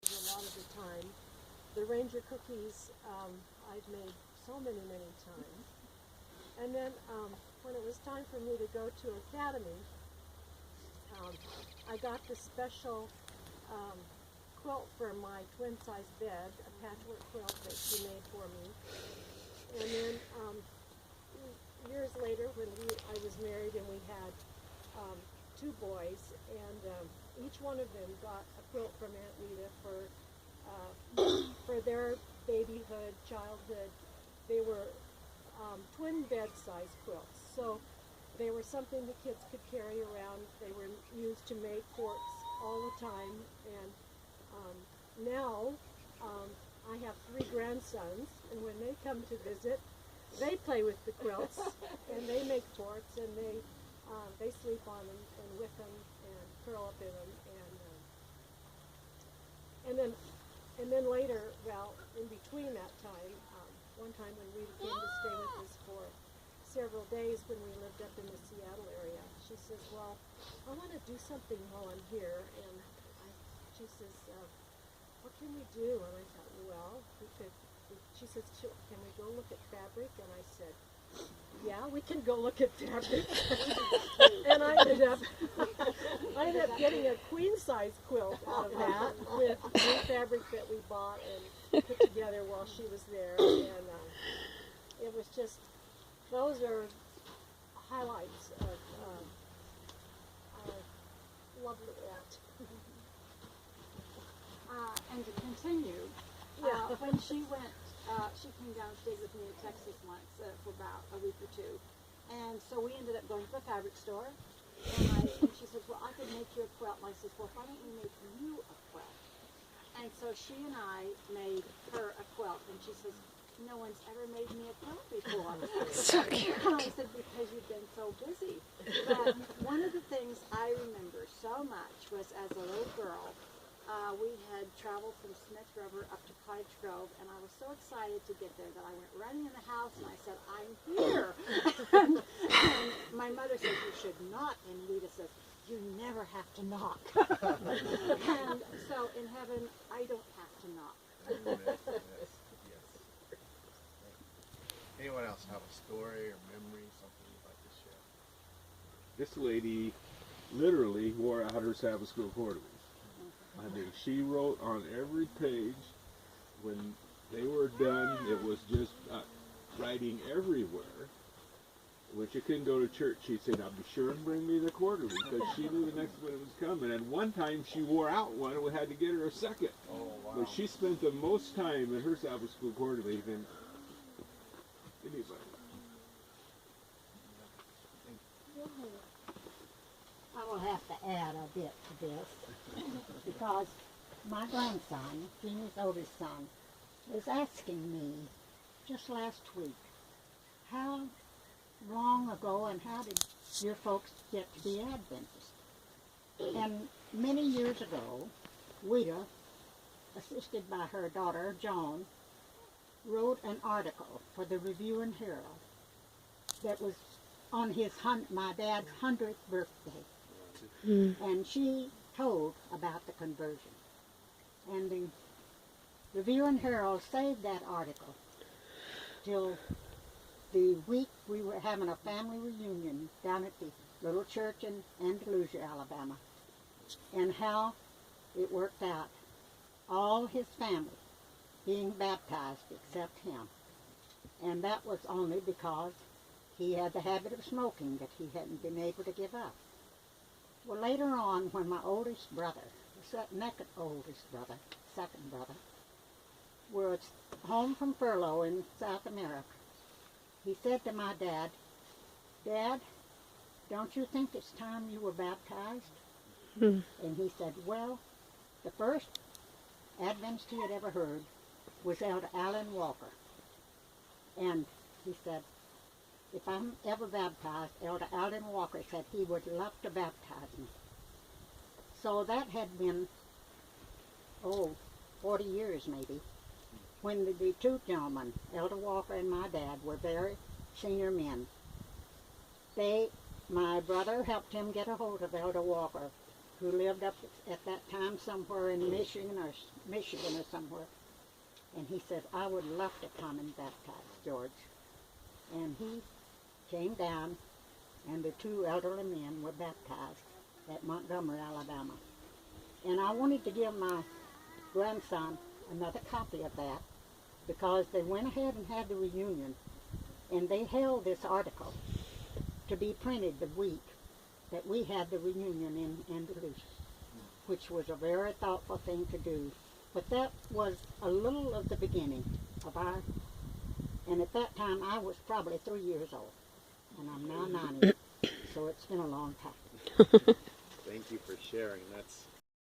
A lot of the time. The Ranger cookies I've made so many, many times. And then when it was time for me to go to Academy, I got this special quilt for my twin-size bed, a patchwork quilt that she made for me. And then years later, when I was married and we had two boys, and each one of them got a quilt from Aunt Rita for their babyhood, childhood. They were twin bed-size quilts, so they were something the kids could carry around. They were used to make forts all the time, and now I have three grandsons, and when they come to visit, they play with the quilts, and they make forts, and they sleep on them and with them and curl up in them, and then later, well, in between that time, one time when Rita came to stay with us for several days when we lived up in the Seattle area, she says, well, I want to do something while I'm here, and she says, what can we do? And I thought, well, she says, can we go look at fabric? And I said, yeah, we can go look at fabric. And I ended up getting a queen-size quilt out of that with new fabric that we bought and put together while she was there. And it was just, those are highlights of our lovely aunt. And to continue, when she went, she came down and stayed with me in Texas once for about a week or two. And so we ended up going to the fabric store. And she said, well, I could make you a quilt. And I said, well, why don't we make you a quilt? And so she and I made her a quilt. And she says, no one's ever made me a quilt before. So cute. And I said, because you've been so busy. But one of the things I remember so much was as a little girl, we had traveled from Smith River up to Cottage Grove, and I was so excited to get there that I went running in the house and I said, I'm here. and my mother said, you should not, and Rita says, you never have to knock. And so in heaven, I don't have to knock. Yes. Anyone else have a story or memory, something you'd like to share? This lady literally wore out her Sabbath school quarterlies. I mean, she wrote on every page. When they were done, it was just writing everywhere. When she couldn't go to church, she'd say, now be sure and bring me the quarterly, because she knew the next one was coming. And one time she wore out one, and we had to get her a second. Oh, wow. But she spent the most time in her Sabbath school quarterly than anybody. I will have to add a bit to this because my grandson, Jeannie's oldest son, was asking me just last week, how long ago and how did your folks get to be Adventist? And many years ago, Wita, assisted by her daughter, Joan, wrote an article for the Review and Herald that was on my dad's 100th birthday. And she told about the conversion. And the Review and Herald saved that article till the week we were having a family reunion down at the little church in Andalusia, Alabama, and how it worked out. All his family being baptized except him. And that was only because he had the habit of smoking that he hadn't been able to give up. Well, later on, when my oldest brother, the second oldest brother, second brother, was home from furlough in South America, he said to my dad, Dad, don't you think it's time you were baptized? And he said, well, the first Adventist he had ever heard was Elder Allen Walker. And he said, if I'm ever baptized, Elder Allen Walker said he would love to baptize me. So that had been, 40 years maybe, when the two gentlemen, Elder Walker and my dad, were very senior men. My brother helped him get a hold of Elder Walker who lived up at that time somewhere in Michigan or somewhere. And he said, I would love to come and baptize George. And he came down, and the two elderly men were baptized at Montgomery, Alabama. And I wanted to give my grandson another copy of that because they went ahead and had the reunion, and they held this article to be printed the week that we had the reunion in Duluth, which was a very thoughtful thing to do. But that was a little of the beginning of our, and at that time I was probably 3 years old, and I'm now 90, so it's been a long time. Thank you for sharing. That's